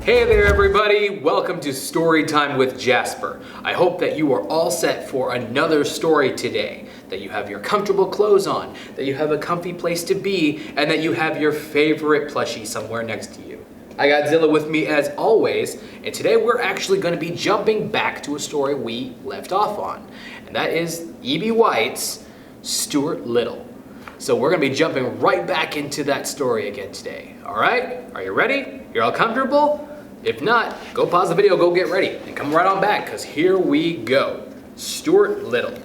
Hey there everybody, welcome to Story Time with Jasper. I hope that you are all set for another story today, that you have your comfortable clothes on, that you have a comfy place to be, and that you have your favorite plushie somewhere next to you. I got Zilla with me as always, and today we're actually going to be jumping back to a story we left off on, and that is E.B. White's Stuart Little. So we're going to be jumping right back into that story again today. All right, are you ready? You're all comfortable? If not, go pause the video, go get ready, and come right on back, because here we go. Stuart Little.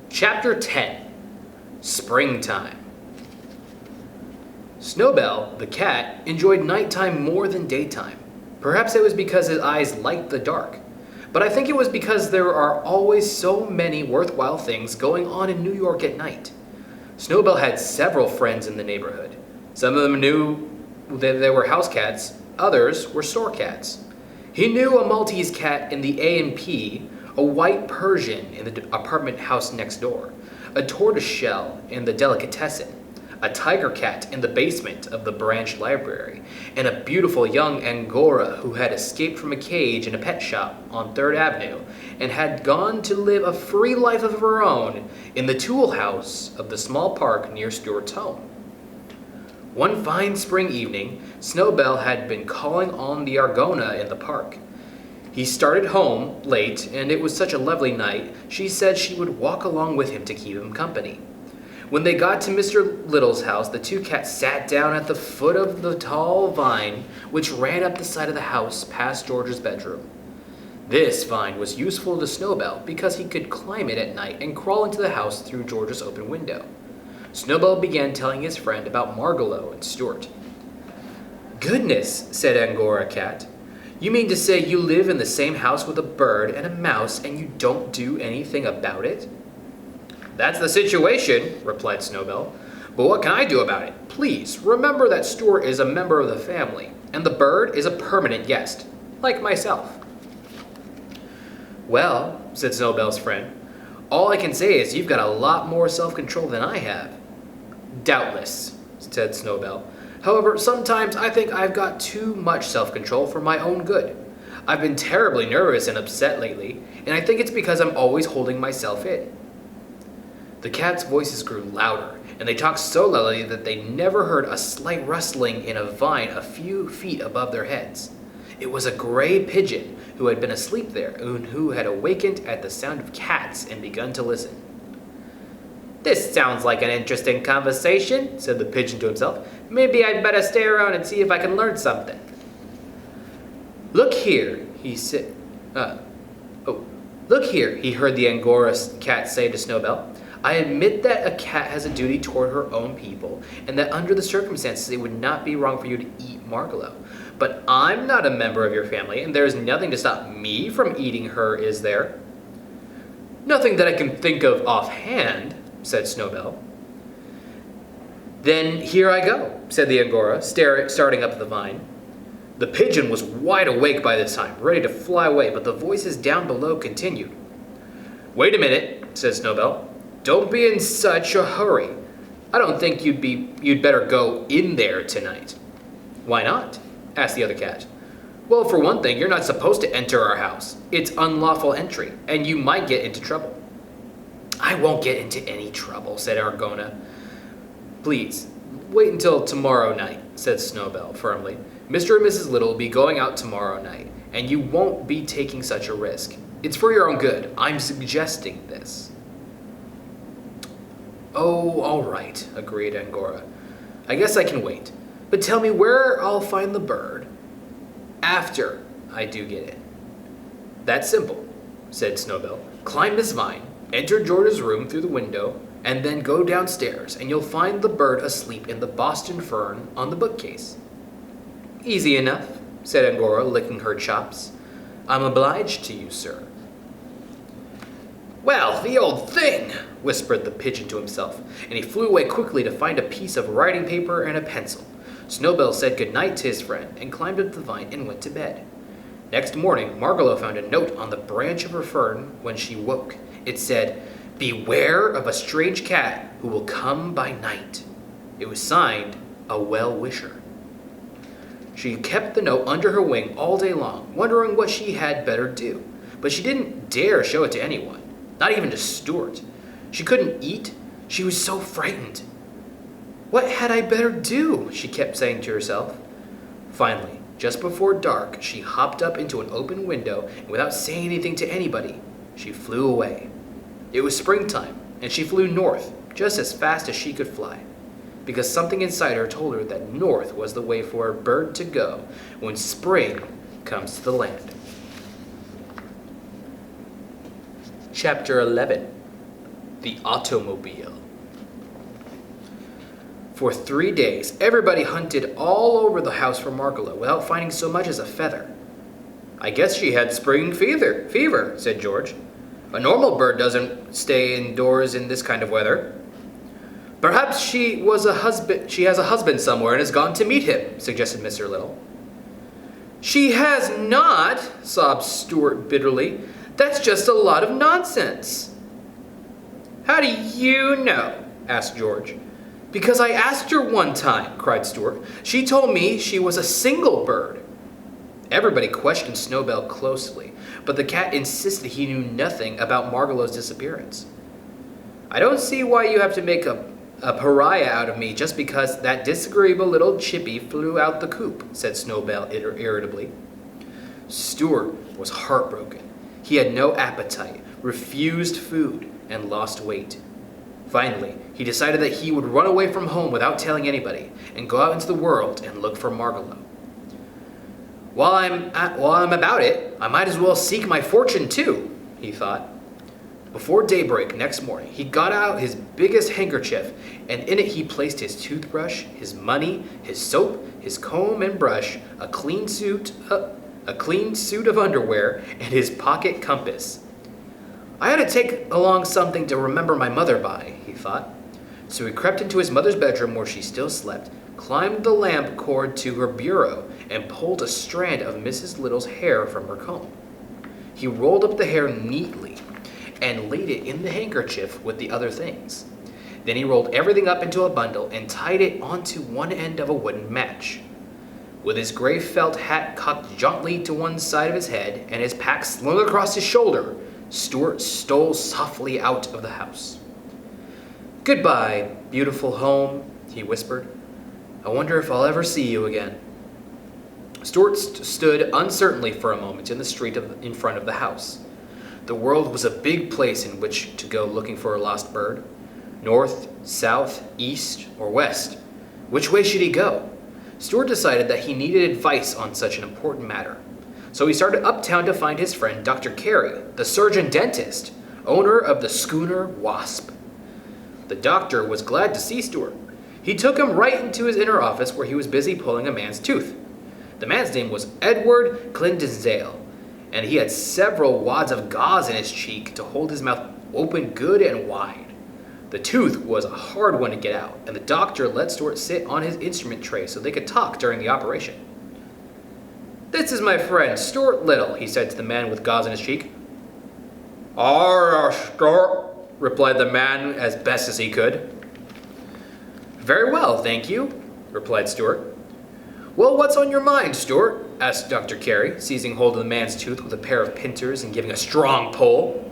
Chapter 10, Springtime. Snowbell, the cat, enjoyed nighttime more than daytime. Perhaps it was because his eyes liked the dark. But I think it was because there are always so many worthwhile things going on in New York at night. Snowbell had several friends in the neighborhood. Some of them knew that they were house cats, others were store cats. He knew a Maltese cat in the A&P, a white Persian in the apartment house next door, a tortoiseshell in the delicatessen, a tiger cat in the basement of the branch library, and a beautiful young Angora who had escaped from a cage in a pet shop on 3rd Avenue and had gone to live a free life of her own in the tool house of the small park near Stuart's home. One fine spring evening, Snowbell had been calling on the Argona in the park. He started home late, and it was such a lovely night, she said she would walk along with him to keep him company. When they got to Mr. Little's house, the two cats sat down at the foot of the tall vine which ran up the side of the house past George's bedroom. This vine was useful to Snowbell because he could climb it at night and crawl into the house through George's open window. Snowbell began telling his friend about Margalo and Stuart. "Goodness," said Angora Cat. "You mean to say you live in the same house with a bird and a mouse and you don't do anything about it?" "That's the situation," replied Snowbell. "But what can I do about it? Please, remember that Stuart is a member of the family, and the bird is a permanent guest, like myself." "Well," said Snowbell's friend, "all I can say is you've got a lot more self-control than I have." "Doubtless," said Snowbell. "However, sometimes I think I've got too much self-control for my own good. I've been terribly nervous and upset lately, and I think it's because I'm always holding myself in." The cats' voices grew louder, and they talked so loudly that they never heard a slight rustling in a vine a few feet above their heads. It was a gray pigeon who had been asleep there and who had awakened at the sound of cats and begun to listen. "This sounds like an interesting conversation," said the pigeon to himself. "Maybe I'd better stay around and see if I can learn something." "Look here," he said. Look here," he heard the Angora cat say to Snowbell. "I admit that a cat has a duty toward her own people, and that under the circumstances it would not be wrong for you to eat Margalo. But I'm not a member of your family, and there is nothing to stop me from eating her, is there?" "Nothing that I can think of offhand," said Snowbell. "Then here I go," said the Angora, starting up the vine. The pigeon was wide awake by this time, ready to fly away, but the voices down below continued. "Wait a minute," said Snowbell. "Don't be in such a hurry. I don't think you'd better go in there tonight." "Why not?" asked the other cat. "Well, for one thing, you're not supposed to enter our house. It's unlawful entry, and you might get into trouble." "I won't get into any trouble," said Argona. "Please, wait until tomorrow night," said Snowbell firmly. "Mr. and Mrs. Little will be going out tomorrow night, and you won't be taking such a risk. It's for your own good. I'm suggesting this." "Oh, all right," agreed Angora. "I guess I can wait. But tell me where I'll find the bird." "After I do get in." "That's simple," said Snowbell. "Climb this vine, enter George's room through the window, and then go downstairs, and you'll find the bird asleep in the Boston fern on the bookcase." "Easy enough," said Angora, licking her chops. "I'm obliged to you, sir." "Well, the old thing!" whispered the pigeon to himself, and he flew away quickly to find a piece of writing paper and a pencil. Snowbell said good night to his friend and climbed up the vine and went to bed. Next morning, Margalo found a note on the branch of her fern when she woke. It said, "Beware of a strange cat who will come by night." It was signed, "A Well-Wisher." She kept the note under her wing all day long, wondering what she had better do. But she didn't dare show it to anyone, not even to Stuart. She couldn't eat. She was so frightened. What had I better do? She kept saying to herself. Finally, just before dark, she hopped up into an open window, and without saying anything to anybody, she flew away. It was springtime, and she flew north, just as fast as she could fly, because something inside her told her that north was the way for a bird to go when spring comes to the land. Chapter 11. The Automobile. For 3 days, everybody hunted all over the house for Margalo without finding so much as a feather. "I guess she had spring fever," said George. "A normal bird doesn't stay indoors in this kind of weather." "Perhaps she has a husband somewhere and has gone to meet him," suggested Mr. Little. "She has not," sobbed Stuart bitterly. "That's just a lot of nonsense." "How do you know?" asked George. "Because I asked her one time," cried Stuart. "She told me she was a single bird." Everybody questioned Snowbell closely, but the cat insisted he knew nothing about Margalo's disappearance. "I don't see why you have to make a pariah out of me just because that disagreeable little chippy flew out the coop," said Snowbell irritably. Stuart was heartbroken. He had no appetite, refused food, and lost weight. Finally, he decided that he would run away from home without telling anybody and go out into the world and look for Margalo. While I'm about it, I might as well seek my fortune too, he thought. Before daybreak next morning, he got out his biggest handkerchief, and in it he placed his toothbrush, his money, his soap, his comb and brush, a clean suit of underwear, and his pocket compass. "I ought to take along something to remember my mother by," he thought. So he crept into his mother's bedroom where she still slept, climbed the lamp cord to her bureau, and pulled a strand of Mrs. Little's hair from her comb. He rolled up the hair neatly and laid it in the handkerchief with the other things. Then he rolled everything up into a bundle and tied it onto one end of a wooden match. With his gray felt hat cocked jauntily to one side of his head and his pack slung across his shoulder, Stuart stole softly out of the house. "Goodbye, beautiful home," he whispered. "I wonder if I'll ever see you again." Stuart stood uncertainly for a moment in the street in front of the house. The world was a big place in which to go looking for a lost bird. North, south, east, or west. Which way should he go? Stuart decided that he needed advice on such an important matter. So he started uptown to find his friend Dr. Carey, the surgeon-dentist, owner of the schooner Wasp. The doctor was glad to see Stuart. He took him right into his inner office where he was busy pulling a man's tooth. The man's name was Edward Clydesdale, and he had several wads of gauze in his cheek to hold his mouth open good and wide. The tooth was a hard one to get out, and the doctor let Stuart sit on his instrument tray so they could talk during the operation. "This is my friend, Stuart Little," he said to the man with gauze in his cheek. Stuart," replied the man as best as he could. "Very well, thank you," replied Stuart. "Well, what's on your mind, Stuart?" asked Dr. Carey, seizing hold of the man's tooth with a pair of pincers and giving a strong pull.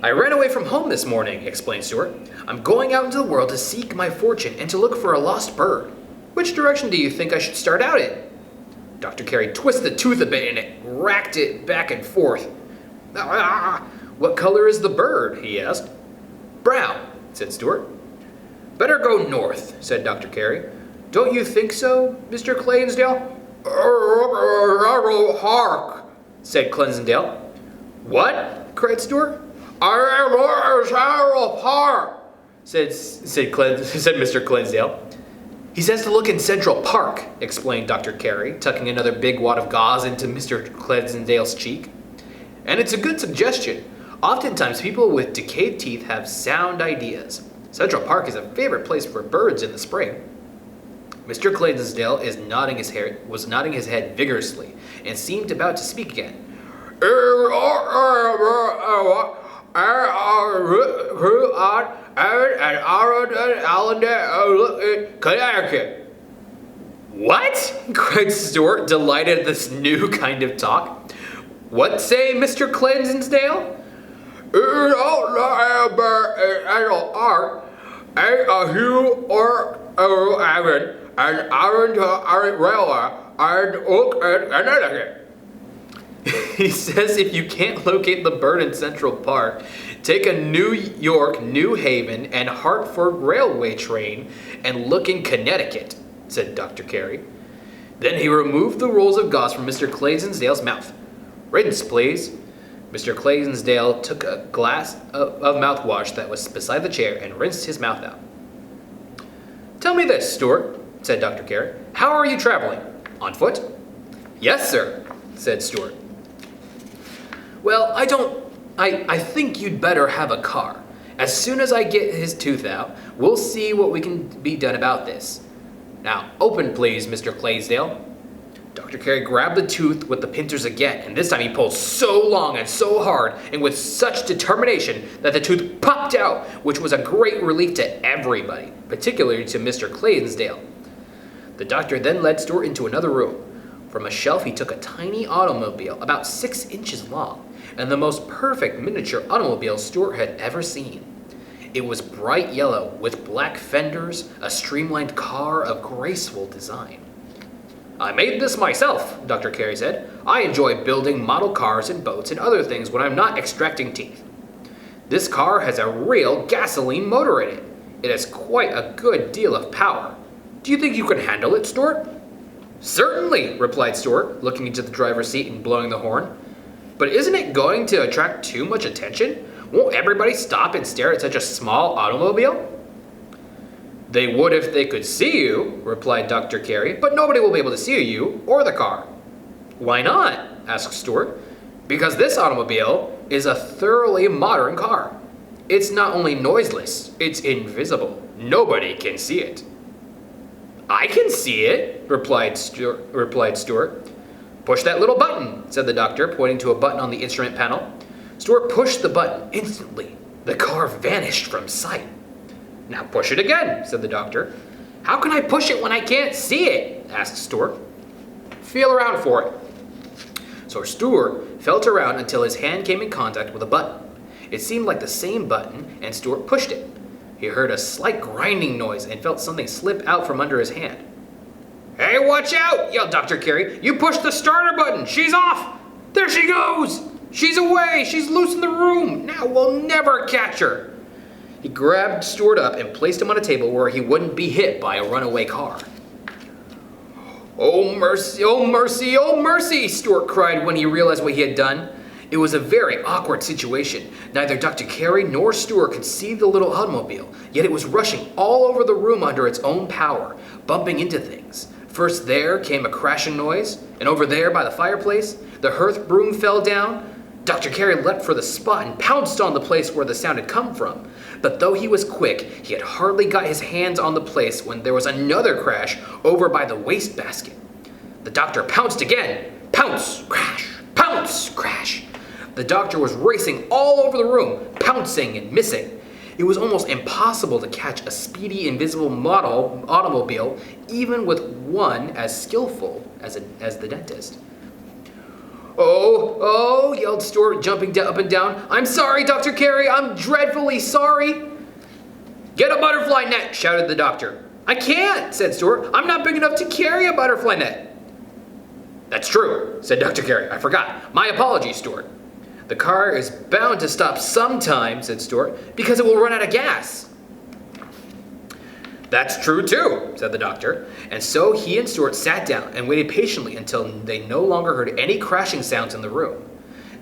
"I ran away from home this morning," explained Stuart. "I'm going out into the world to seek my fortune and to look for a lost bird. Which direction do you think I should start out in?" Dr. Carey twisted the tooth a bit and it racked it back and forth. "What color is the bird?" he asked. "Brown," said Stuart. "Better go north," said Dr. Carey. "Don't you think so, Mr. Clydesdale?" "Hark," said Clydesdale. "What?" cried Stuart. "Hark," said Mr. Clydesdale. "He says to look in Central Park," explained Dr. Carey, tucking another big wad of gauze into Mr. Clydesdale's cheek. "And it's a good suggestion. Oftentimes people with decayed teeth have sound ideas. Central Park is a favorite place for birds in the spring." Mr. Clydesdale was nodding his head vigorously and seemed about to speak again. What? Cried Stuart, delighted at this new kind of talk. What say, Mr. Cleansdale? He says if you can't locate the bird in Central Park, take a New York, New Haven, and Hartford railway train and look in Connecticut, said Dr. Carey. Then he removed the rolls of gauze from Mr. Cleansdale's mouth. Rinse, please. Mr. Cleansdale took a glass of mouthwash that was beside the chair and rinsed his mouth out. Tell me this, Stuart, said Dr. Carey. How are you traveling? On foot? Yes, sir, said Stuart. Well, I think you'd better have a car. As soon as I get his tooth out, we'll see what we can be done about this. Now, open please, Mr. Cleansdale. Dr. Carey grabbed the tooth with the pincers again, and this time he pulled so long and so hard and with such determination that the tooth popped out, which was a great relief to everybody, particularly to Mr. Cleansdale. The doctor then led Stuart into another room. From a shelf he took a tiny automobile about 6 inches long, and the most perfect miniature automobile Stuart had ever seen. It was bright yellow with black fenders, a streamlined car of graceful design. I made this myself, Dr. Carey said. I enjoy building model cars and boats and other things when I'm not extracting teeth. This car has a real gasoline motor in it. It has quite a good deal of power. Do you think you can handle it, Stuart? Certainly, replied Stuart, looking into the driver's seat and blowing the horn. But isn't it going to attract too much attention? Won't everybody stop and stare at such a small automobile? They would if they could see you, replied Dr. Carey, but nobody will be able to see you or the car. Why not? Asked Stuart. Because this automobile is a thoroughly modern car. It's not only noiseless, it's invisible. Nobody can see it. I can see it, replied Stuart. Push that little button, said the doctor, pointing to a button on the instrument panel. Stuart pushed the button. Instantly, the car vanished from sight. Now push it again, said the doctor. How can I push it when I can't see it? Asked Stuart. Feel around for it. So Stuart felt around until his hand came in contact with a button. It seemed like the same button, and Stuart pushed it. He heard a slight grinding noise and felt something slip out from under his hand. Hey, watch out, yelled Dr. Carey. You pushed the starter button. She's off. There she goes. She's away. She's loose in the room. Now we'll never catch her. He grabbed Stuart up and placed him on a table where he wouldn't be hit by a runaway car. Oh, mercy, oh, mercy, oh, mercy, Stuart cried when he realized what he had done. It was a very awkward situation. Neither Dr. Carey nor Stuart could see the little automobile, yet it was rushing all over the room under its own power, bumping into things. First there came a crashing noise, and over there by the fireplace, the hearth broom fell down. Dr. Carey leapt for the spot and pounced on the place where the sound had come from. But though he was quick, he had hardly got his hands on the place when there was another crash over by the wastebasket. The doctor pounced again. Pounce, crash, pounce, crash. The doctor was racing all over the room, pouncing and missing. It was almost impossible to catch a speedy, invisible model automobile, even with one as skillful as the dentist. Oh, yelled Stuart, jumping up and down. I'm sorry, Dr. Carey, I'm dreadfully sorry. Get a butterfly net, shouted the doctor. I can't, said Stuart. I'm not big enough to carry a butterfly net. That's true, said Dr. Carey. I forgot. My apologies, Stuart. The car is bound to stop sometime, said Stuart, because it will run out of gas. That's true too, said the doctor. And so he and Stuart sat down and waited patiently until they no longer heard any crashing sounds in the room.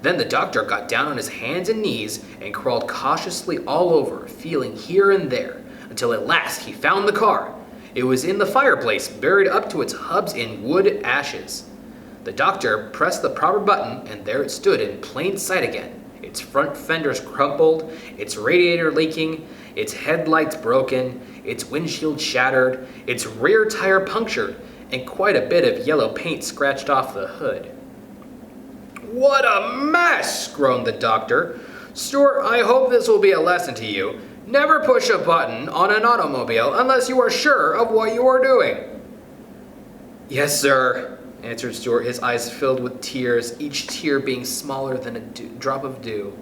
Then the doctor got down on his hands and knees and crawled cautiously all over, feeling here and there, until at last he found the car. It was in the fireplace, buried up to its hubs in wood ashes. The doctor pressed the proper button, and there it stood in plain sight again. Its front fenders crumpled, its radiator leaking, its headlights broken, its windshield shattered, its rear tire punctured, and quite a bit of yellow paint scratched off the hood. What a mess, groaned the doctor. Stuart, I hope this will be a lesson to you. Never push a button on an automobile unless you are sure of what you are doing. Yes, sir, answered Stuart, his eyes filled with tears, each tear being smaller than a drop of dew.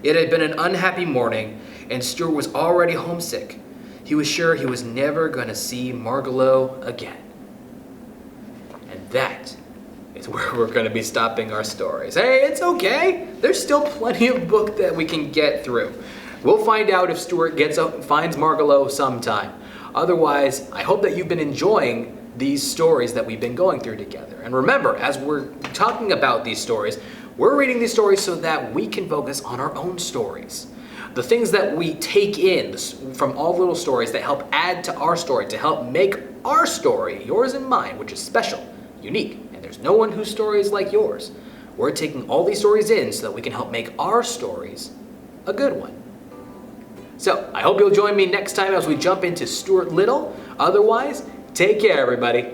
It had been an unhappy morning, and Stuart was already homesick. He was sure he was never going to see Margalo again. And that is where we're going to be stopping our stories. Hey, it's okay. There's still plenty of book that we can get through. We'll find out if Stuart finds Margalo sometime. Otherwise, I hope that you've been enjoying these stories that we've been going through together. And remember, as we're talking about these stories, we're reading these stories so that we can focus on our own stories. The things that we take in from all little stories that help add to our story, to help make our story, yours and mine, which is special, unique, and there's no one whose story is like yours. We're taking all these stories in so that we can help make our stories a good one. So, I hope you'll join me next time as we jump into Stuart Little. Otherwise, take care, everybody.